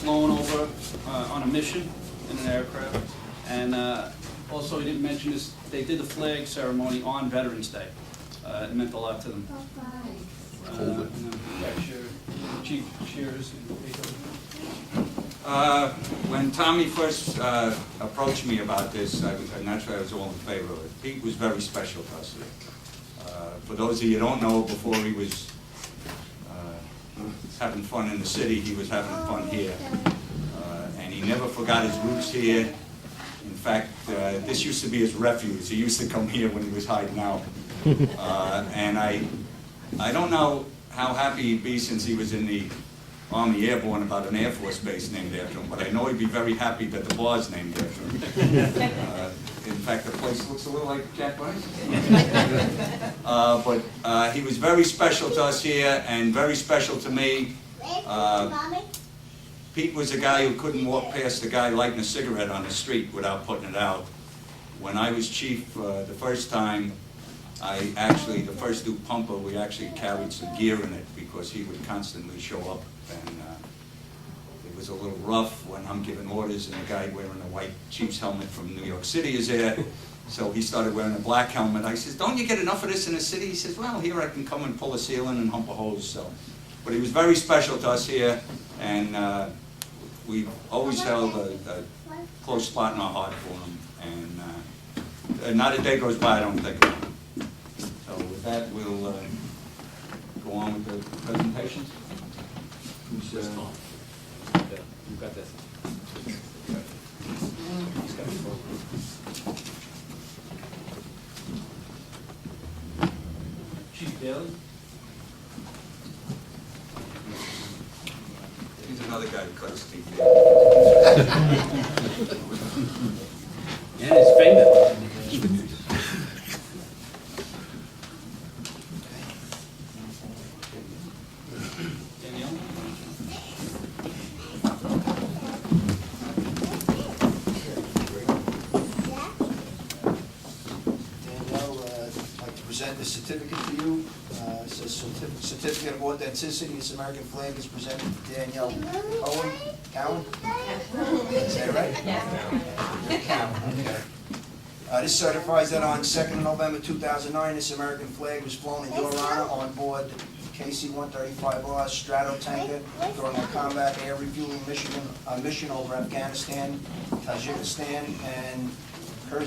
flown over on a mission in an aircraft. And also, he didn't mention this, they did the flag ceremony on Veterans Day. It meant a lot to them. Chief, cheers. When Tommy first approached me about this, and that's why I was all in favor of it. Pete was very special to us. For those of you who don't know, before he was having fun in the city, he was having fun here. And he never forgot his roots here. In fact, this used to be his refuge. He used to come here when he was hiding out. And I don't know how happy he'd be since he was in the Army Airborne about an Air Force base named after him, but I know he'd be very happy that the bar's named after him. In fact, the place looks a little like Jack Bunny's. But he was very special to us here and very special to me. Pete was a guy who couldn't walk past a guy lighting a cigarette on the street without putting it out. When I was chief the first time, the first new pumper, we actually carried some gear in it because he would constantly show up. And it was a little rough when I'm giving orders and the guy wearing a white chief's helmet from New York City is there. So he started wearing a black helmet. I says, don't you get enough of this in the city? He says, well, here I can come and pull a ceiling and hump a hose. So, but he was very special to us here, and we've always held a close spot in our heart for him. And not a day goes by I don't think about him. So with that, we'll go on with the presentations. Who's, You've got this. He's got the phone. Chief Daly? He's another guy who cuts teeth. Yeah, he's famous. The certificate to you. It says certificate of authenticity. This American flag is presented to Danielle Cowan. Is that right? Yes. Cowan. Okay. This certifies that on 2nd of November 2009, this American flag was flown in your honor on board KC-135R Stratotanker during a combat air refueling mission over Afghanistan, Tajikistan, and one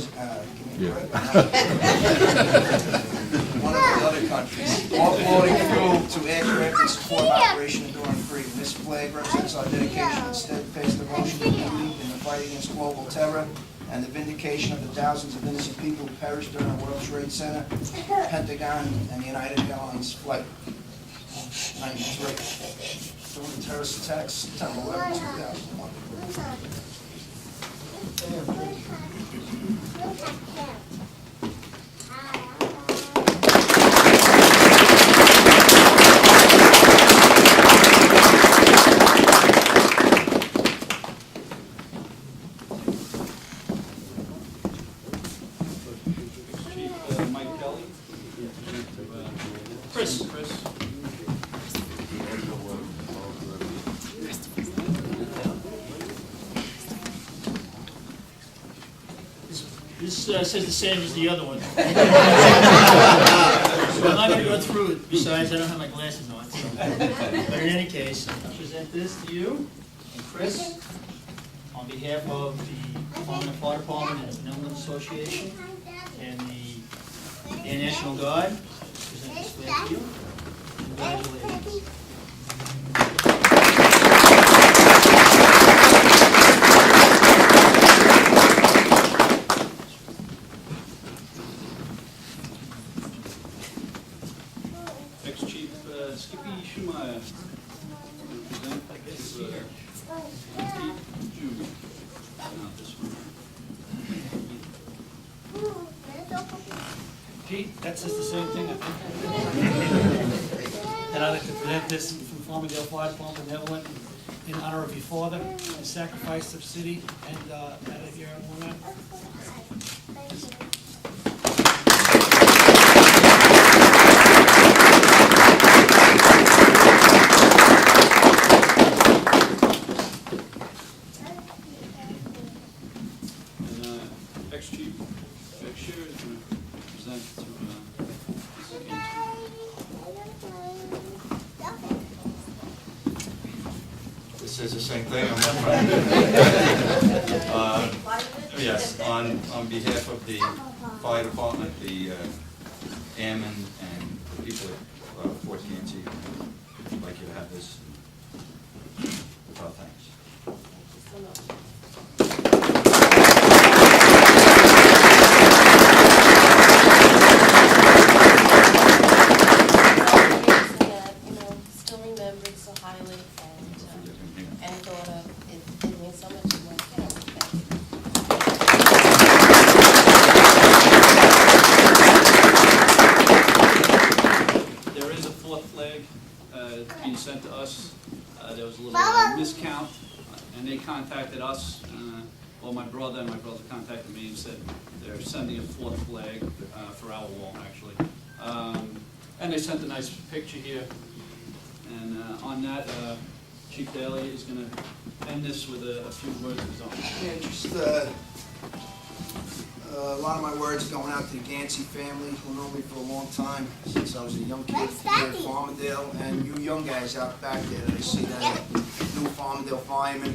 of the other countries, offloading fuel to aircraft in support of Operation Enduring Freedom. This flag represents our dedication and steadfast devotion to duty in the fight against global terror and the vindication of the thousands of innocent people who perished during the World Trade Center, Pentagon, and the United Airlines flight. During the terrorist attacks, September 11, 2001. This says the same as the other one. So I'm not going to go through it. Besides, I don't have my glasses on. So. But in any case, I'll present this to you and Chris on behalf of the Farmingdale Fire Department and the Benevolent Association and the Air National Guard. Present this flag to you. Congratulations. Pete, that says the same thing, I think. And I'd like to present this from Farmingdale Fire Department Benevolent in honor of your father, the sacrifice of city, and out of your own. It says the same thing. Yes, on behalf of the fire department, the airmen, and the people at Fort Ganci, I'd like you to have this with our thanks. Still remembered so highly and thought of it. It means so much to my family. Thank you. There is a fourth flag being sent to us. There was a little miscount, and they contacted us, well, my brother contacted me and said they're sending a fourth flag for our wall, actually. And they sent a nice picture here. And on that, Chief Daly is going to end this with a few words of his own. Yeah, just a lot of my words going out to the Ganci family, who know me for a long time, since I was a young kid here at Farmingdale, and you young guys out back there that I see that new Farmingdale fireman.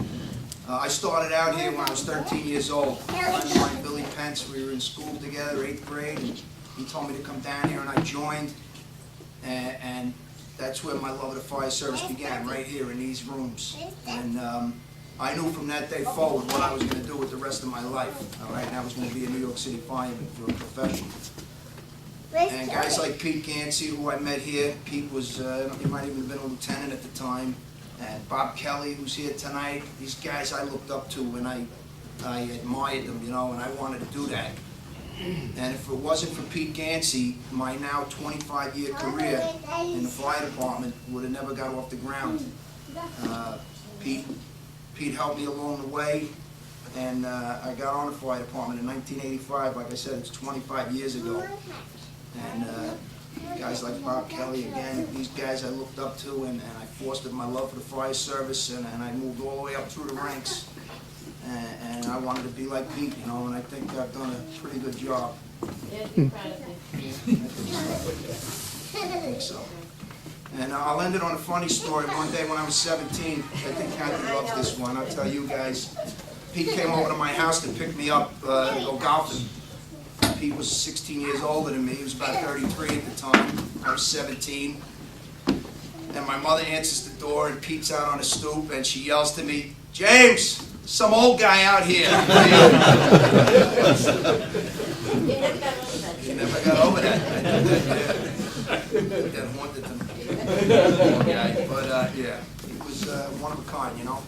I started out here when I was 13 years old. I joined Billy Pence. We were in school together, 8th grade, and he told me to come down here, and I joined. And that's where my love of the fire service began, right here in these rooms. And I knew from that day forward what I was going to do with the rest of my life. All right, and I was going to be a New York City fireman for a profession. And guys like Pete Ganci, who I met here, Pete was, he might even have been a lieutenant at the time, and Bob Kelly, who's here tonight. These guys I looked up to, and I admired them, you know, and I wanted to do that. And if it wasn't for Pete Ganci, my now 25-year career in the fire department would have never got off the ground. Pete helped me along the way, and I got on the fire department in 1985. Like I said, it's 25 years ago. And guys like Bob Kelly, again, these guys I looked up to, and I fostered my love for the fire service, and I moved all the way up through the ranks. And I wanted to be like Pete, you know, and I think I've done a pretty good job. Yeah, be proud of me. I think so. And I'll end it on a funny story. One day when I was 17, I think Kathy loves this one. I'll tell you guys. Pete came over to my house to pick me up to go golfing. Pete was 16 years older than me. He was about 33 at the time. I was 17. And my mother answers the door, and Pete's out on a stoop, and she yells to me, "James, some old guy out here." You never got over that. I did that, yeah. That haunted him. But yeah, he was one of a kind, you know.